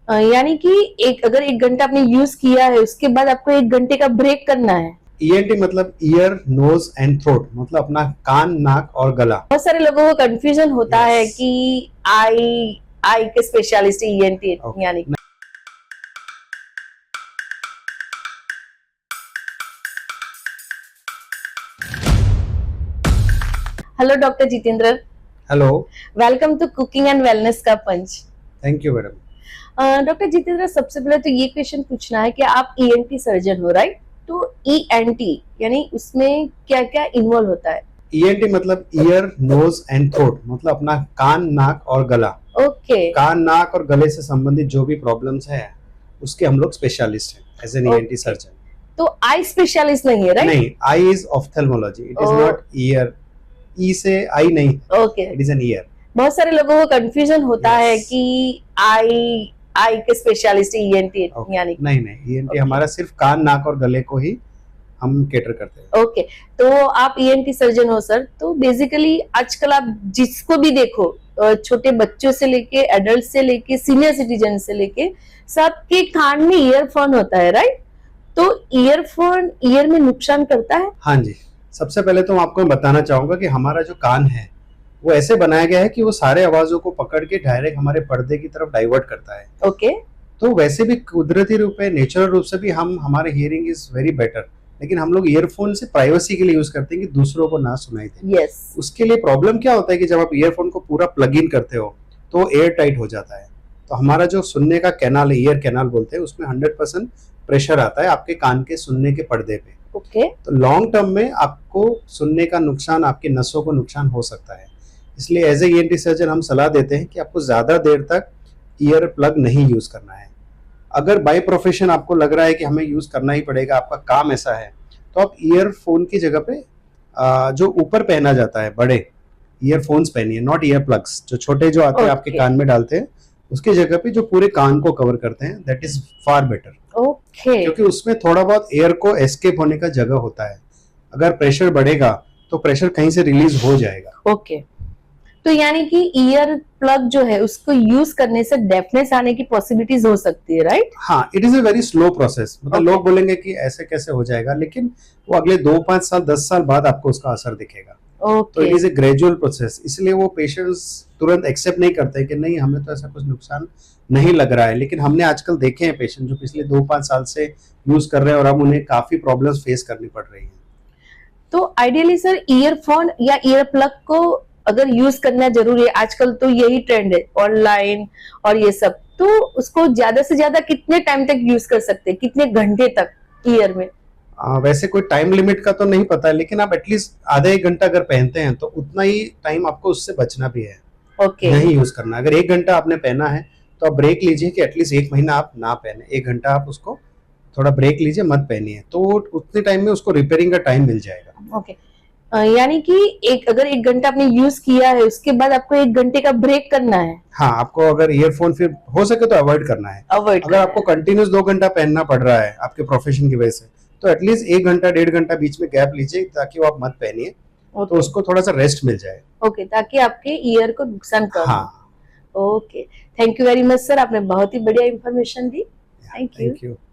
यानी कि अगर 1 घंटा आपने यूज किया है उसके बाद आपको 1 घंटे का ब्रेक करना है। ईएनटी मतलब ईयर, नोज एंड थ्रोट, मतलब अपना कान, नाक और गला। बहुत सारे लोगों को कंफ्यूजन होता Yes. है कि आई के स्पेशलिस्ट ईएनटी Okay. यानी। Hello doctor Jitendra. Hello. Welcome to cooking and wellness का punch. Thank you madam. Doctor Jitendra, सबसे पहले तो ये क्वेश्चन पूछना है कि आप ईएनटी सर्जन हो, राइट? तो ईएनटी यानी उसमें क्या क्या इन्वॉल्व होता है? ईएनटी मतलब ईयर, नोज एंड थ्रोट, मतलब अपना कान, नाक और गला। ओके। कान, नाक और गले से संबंधित जो भी प्रॉब्लम्स है उसके हम लोग स्पेशलिस्ट हैं एज एन ईएनटी सर्जन। तो आई स्पेशलिस्ट नहीं है, राइट? नहीं, eye is ophthalmology, it is not ear. E से आई नहीं, okay. It is an ear. बहुत सारे लोगों को कंफ्यूजन होता Yes. है कि आई के स्पेशलिस्ट ईएनटी यानी। नहीं, ईएनटी हमारा सिर्फ कान, नाक और गले को ही हम केटर करते हैं। ओके। तो आप ईएनटी सर्जन हो सर। तो बेसिकली आजकल आप जिसको भी देखो, छोटे बच्चों से लेके एडल्ट से लेके सीनियर सिटीजन से लेके सबके कान में ईयरफोन होता है, राइट? तो ईयरफोन ईयर में नुकसान करता है? हाँ जी। सबसे पहले तो मैं आपको बताना चाहूंगा कि हमारा जो कान है वो ऐसे बनाया गया है कि वो सारे आवाजों को पकड़ के डायरेक्ट हमारे पर्दे की तरफ डाइवर्ट करता है। ओके। तो वैसे भी कुदरती रूप में, नेचुरल रूप से भी हमारे हियरिंग इज वेरी बेटर, लेकिन हम लोग ईयरफोन से प्राइवेसी के लिए यूज करते हैं कि दूसरों को ना सुनाई दे। यस। उसके लिए प्रॉब्लम क्या होता है कि जब आप ईयरफोन को पूरा प्लग इन करते हो तो एयर टाइट हो जाता है। तो हमारा जो सुनने का कैनाल है, ईयर कैनाल बोलते हैं, उसमें 100% प्रेशर आता है आपके कान के सुनने के पर्दे पे। ओके। तो लॉन्ग टर्म में आपको सुनने का नुकसान, आपकी नसों को नुकसान हो सकता है। इसलिए एज ए ईएनटी सर्जन हम सलाह देते हैं कि आपको ज्यादा देर तक ईयर प्लग नहीं यूज करना है। अगर बाय प्रोफेशन आपको लग रहा है कि हमें यूज करना ही पड़ेगा, आपका काम ऐसा है, तो आप ईयरफोन की जगह पे जो ऊपर पहना जाता है बड़े ईयरफोन्स पहनिए, नॉट ईयर प्लग्स। जो छोटे जो आते हैं आपके कान में डालते हैं, उसकी जगह पे जो पूरे कान को कवर करते हैं, that is far better. Okay. क्योंकि उसमें थोड़ा बहुत एयर को एस्केप होने का जगह होता है। अगर प्रेशर बढ़ेगा तो प्रेशर कहीं से रिलीज हो जाएगा। ओके। तो यानी कि ईयर प्लग जो है उसको यूज करने से डेफनेस आने की पॉसिबिलिटीज हो सकती है, राइट? हाँ, it is a very slow process. मतलब लोग बोलेंगे कि ऐसे कैसे हो जाएगा, लेकिन वो अगले 2-5 साल 10 साल बाद आपको उसका असर दिखेगा। तो it is a gradual process. इसलिए वो पेशेंट्स तुरंत एक्सेप्ट नहीं करते कि नहीं, हमें तो ऐसा कुछ नुकसान नहीं लग रहा है। लेकिन हमने आजकल देखे हैं पेशेंट जो पिछले 2-5 साल से यूज कर रहे हैं और अब उन्हें काफी प्रॉब्लम्स फेस करनी पड़ रही है। तो आइडियली सर ईयरफोन या ईयर प्लग को अगर यूज करना जरूरी है, आजकल तो यही ट्रेंड है ऑनलाइन और ये सब, तो उसको ज्यादा से ज्यादा कितने टाइम तक यूज कर सकते हैं, कितने घंटे तक ईयर में? वैसे कोई टाइम लिमिट का तो नहीं पता है, लेकिन आप एटलीस्ट आधा 1 घंटा अगर पहनते हैं तो उतना ही टाइम आपको उससे बचना भी है। ओके। नहीं यूज करना। अगर 1 घंटा आपने पहना है तो आप ब्रेक लीजिए कि एटलीस्ट 1 महीना आप ना पहने। 1 घंटा आप उसको थोड़ा ब्रेक लीजिए, मत पहनिए, तो उतने टाइम में उसको रिपेयरिंग का टाइम मिल जाएगा। ओके। यानी कि अगर 1 घंटा आपने यूज किया है उसके बाद आपको 1 घंटे का ब्रेक करना है। हाँ, आपको अगर ईयरफोन फिर हो सके तो अवॉइड करना है। अगर आपको कंटिन्यूस 2 घंटा पहनना पड़ रहा है आपके प्रोफेशन की वजह से, तो एटलीस्ट 1 घंटा 1.5 घंटा बीच में गैप लीजिए, ताकि वो आप मत पहनिए। तो उसको थोड़ा सा रेस्ट मिल जाए। ओके, ताकि आपके ईयर को नुकसान कम हो। हाँ। Okay, thank you very much sir, आपने बहुत ही बढ़िया इंफॉर्मेशन दी। Thank you.